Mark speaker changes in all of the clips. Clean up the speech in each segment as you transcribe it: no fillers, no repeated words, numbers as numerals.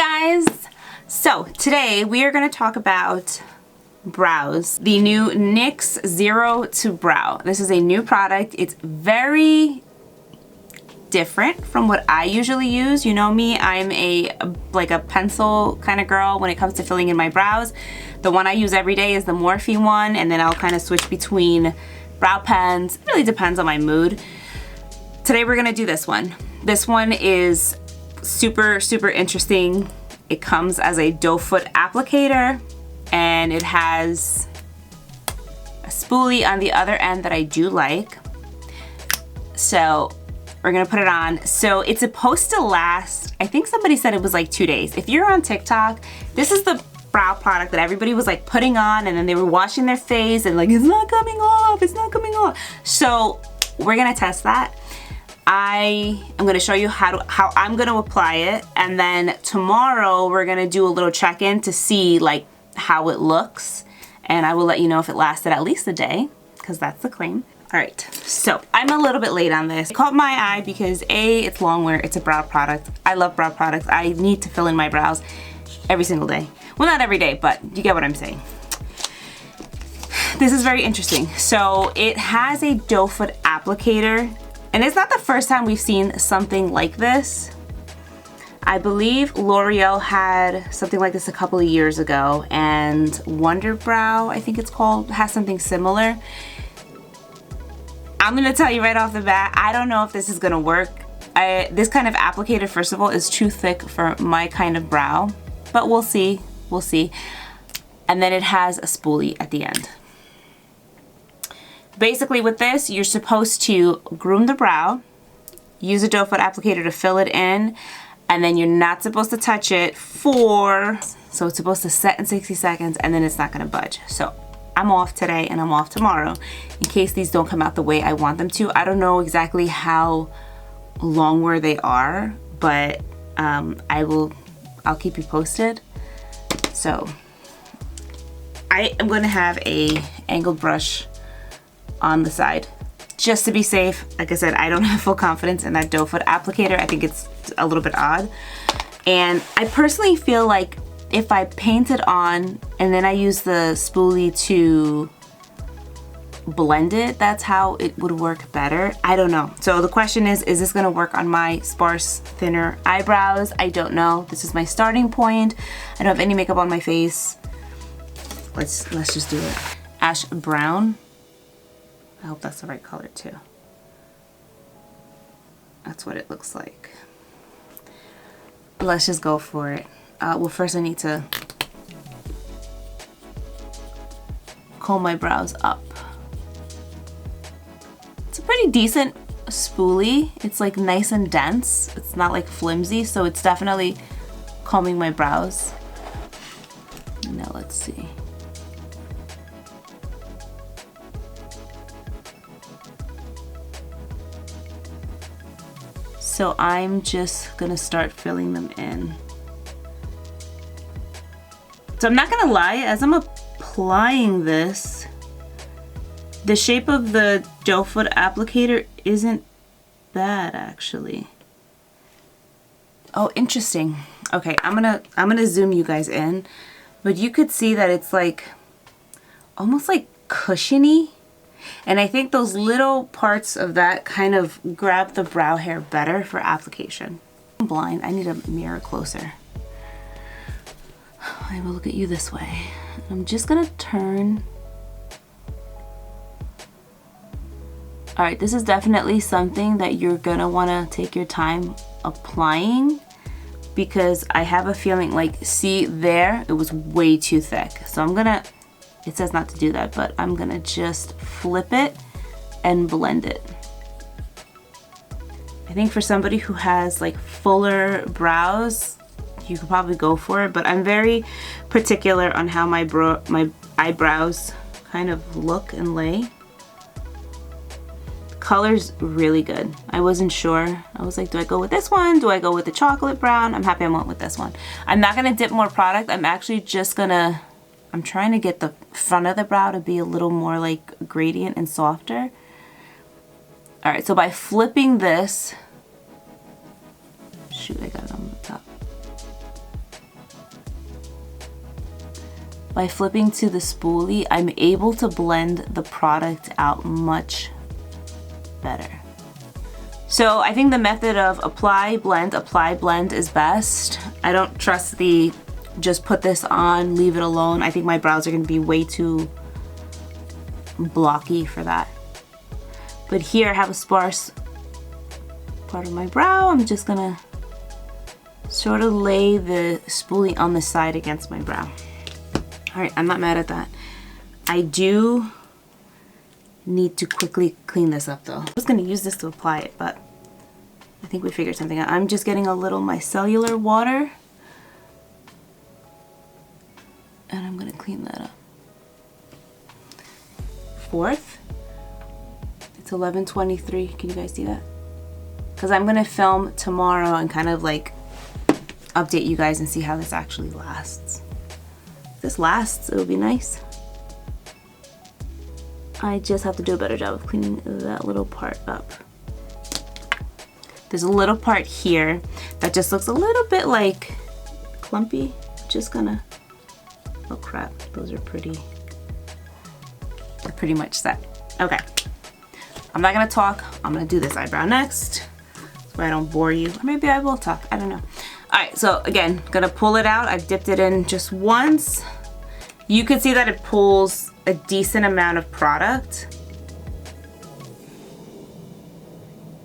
Speaker 1: guys! So today we are going to talk about brows. The new NYX Zero to Brow. This is a new product. It's very different from what I usually use. You know me, I'm like a pencil kind of girl when it comes to filling in my brows. The one I use every day is the Morphe one, and then I'll kind of switch between brow pens. It really depends on my mood. Today we're going to do this one. This one is super interesting. It comes as a doe foot applicator and it has a spoolie on the other end that I do like. So we're gonna put it on. So it's supposed to last, I think somebody said it was like 2 days. If you're on TikTok, this is the brow product that everybody was like putting on and then they were washing their face and like, it's not coming off, it's not coming off. So we're gonna test that. I am going to show you how I'm going to apply it, and then tomorrow we're going to do a little check-in to see like how it looks, and I will let you know if it lasted at least a day, because that's the claim. Alright, so I'm a little bit late on this. It caught my eye because A, it's long wear, it's a brow product. I love brow products. I need to fill in my brows every single day. Well, not every day, but you get what I'm saying. This is very interesting. So it has a doe foot applicator. And it's not the first time we've seen something like this. I believe L'Oreal had something like this a couple of years ago, and Wonder Brow, I think it's called, has something similar. I'm gonna tell you right off the bat, I don't know if this is gonna work. This kind of applicator, first of all, is too thick for my kind of brow, but we'll see, we'll see. And then it has a spoolie at the end. Basically with this, you're supposed to groom the brow, use a doe foot applicator to fill it in, and then you're not supposed to touch it so it's supposed to set in 60 seconds and then it's not gonna budge. So I'm off today and I'm off tomorrow in case these don't come out the way I want them to. I don't know exactly how long wear they are, but I'll keep you posted. So I am gonna have a angled brush on the side just to be safe. Like I said, I don't have full confidence in that doe foot applicator. I think it's a little bit odd, and I personally feel like if I paint it on and then I use the spoolie to blend it, that's how it would work better. I don't know. So the question is this gonna work on my sparse, thinner eyebrows? I don't know. This is my starting point. I don't have any makeup on my face. Let's just do it. Ash brown. I hope that's the right color too. That's what it looks like. Let's just go for it. Well, first I need to comb my brows up. It's a pretty decent spoolie. It's like nice and dense. It's not like flimsy, so it's definitely combing my brows. Now let's see. So I'm just gonna start filling them in. So I'm not gonna lie, as I'm applying this, the shape of the doe foot applicator isn't bad actually. Oh, interesting. Okay, I'm gonna zoom you guys in, but you could see that it's like almost like cushiony. And I think those little parts of that kind of grab the brow hair better for application. I'm blind, I need a mirror closer. I will look at you this way. I'm just gonna turn. All right, this is definitely something that you're gonna wanna take your time applying, because I have a feeling like, see there, it was way too thick. So I'm gonna, it says not to do that, but I'm gonna just flip it and blend it. I think for somebody who has like fuller brows, you could probably go for it, but I'm very particular on how my eyebrows kind of look and lay. Color's really good. I wasn't sure. I was like, do I go with this one? Do I go with the chocolate brown? I'm happy I went with this one. I'm not gonna dip more product. I'm actually just gonna, I'm trying to get the front of the brow to be a little more like gradient and softer. All right, so by flipping this, shoot, I got it on the top. by flipping to the spoolie, I'm able to blend the product out much better. So I think the method of apply, blend is best. I don't trust the just put this on, leave it alone. I think my brows are gonna be way too blocky for that. But here I have a sparse part of my brow. I'm just gonna sort of lay the spoolie on the side against my brow. All right, I'm not mad at that. I do need to quickly clean this up though. I was gonna use this to apply it, but I think we figured something out. I'm just getting a little micellar water and I'm gonna clean that up. Fourth, it's 11:23. Can you guys see that? Because I'm gonna film tomorrow and kind of like update you guys and see how this actually lasts. If this lasts, it'll be nice. I just have to do a better job of cleaning that little part up. There's a little part here that just looks a little bit like clumpy. Just gonna, oh crap, those are they're pretty much set. Okay, I'm not gonna talk. I'm gonna do this eyebrow next so I don't bore you. Or maybe I will talk, I don't know. All right, so again, gonna pull it out. I've dipped it in just once. You can see that it pulls a decent amount of product.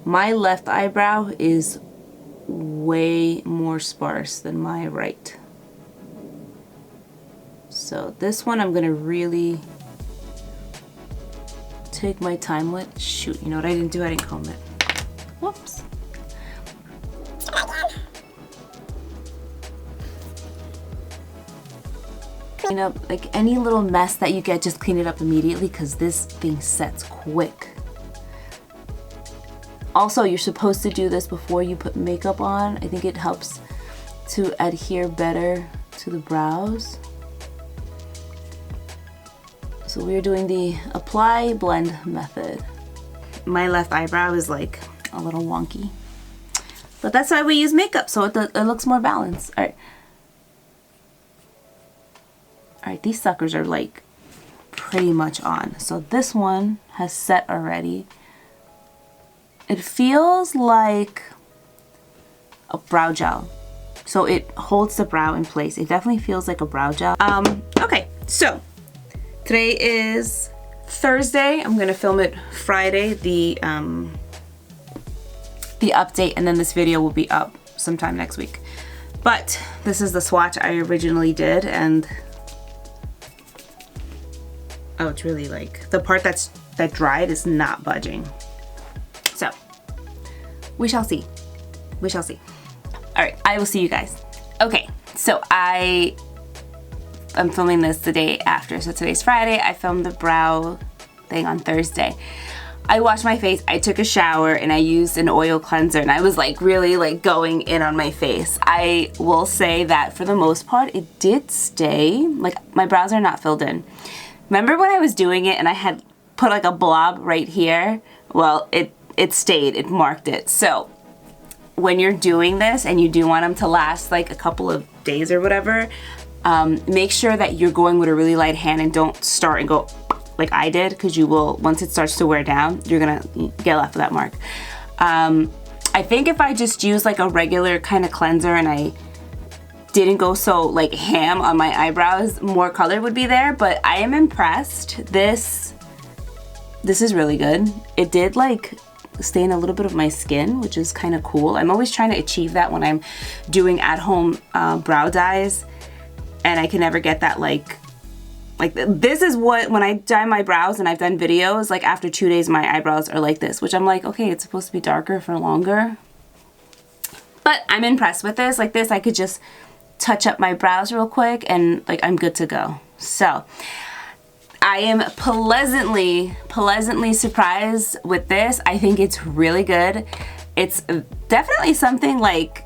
Speaker 1: My left eyebrow is way more sparse than my right. So this one I'm gonna really take my time with. Shoot, you know what I didn't do? I didn't comb it. Whoops. Clean up like any little mess that you get, just clean it up immediately because this thing sets quick. Also, you're supposed to do this before you put makeup on. I think it helps to adhere better to the brows. So we're doing the apply blend method. My left eyebrow is like a little wonky, but that's why we use makeup, so it looks more balanced. All right, these suckers are like pretty much on. So this one has set already. It feels like a brow gel. So it holds the brow in place. It definitely feels like a brow gel. Okay, so today is Thursday. I'm gonna film it Friday, the update, and then this video will be up sometime next week. But this is the swatch I originally did, and oh, it's really like the part that dried is not budging. So we shall see. We shall see. All right, I will see you guys. Okay, so I'm filming this the day after. So today's Friday. I filmed the brow thing on Thursday. I washed my face, I took a shower, and I used an oil cleanser, and I was like really like going in on my face. I will say that for the most part, it did stay. Like my brows are not filled in. Remember when I was doing it and I had put like a blob right here? Well, it stayed, it marked it. So when you're doing this and you do want them to last like a couple of days or whatever, make sure that you're going with a really light hand and don't start and go like I did, because you will, once it starts to wear down, you're gonna get left with that mark. I think if I just use like a regular kind of cleanser and I didn't go so like ham on my eyebrows, more color would be there, but I am impressed. This is really good. It did like stain a little bit of my skin, which is kind of cool. I'm always trying to achieve that when I'm doing at-home brow dyes, and I can never get that like this is what, when I dye my brows and I've done videos, like after 2 days my eyebrows are like this, which I'm like, okay, it's supposed to be darker for longer. But I'm impressed with this. Like this, I could just touch up my brows real quick and like I'm good to go. So I am pleasantly surprised with this. I think it's really good. It's definitely something like,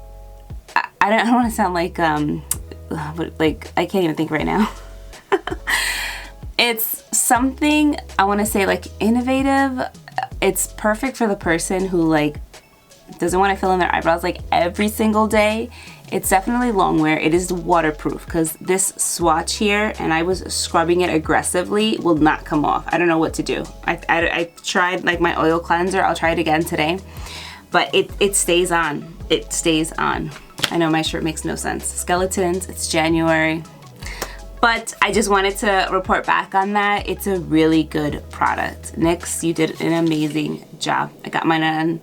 Speaker 1: I don't want to sound like, but like I can't even think right now. It's something, I want to say like innovative. It's perfect for the person who like doesn't want to fill in their eyebrows like every single day It's definitely long wear. It is waterproof because this swatch here, and I was scrubbing it aggressively, will not come off. I don't know what to do. I tried like my oil cleanser. I'll try it again today, but it stays on. It stays on. I know my shirt makes no sense. Skeletons, it's January. But I just wanted to report back on that. It's a really good product. NYX, you did an amazing job. I got mine on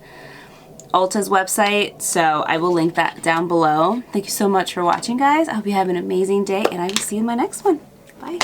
Speaker 1: Ulta's website, so I will link that down below. Thank you so much for watching, guys. I hope you have an amazing day, and I will see you in my next one. Bye.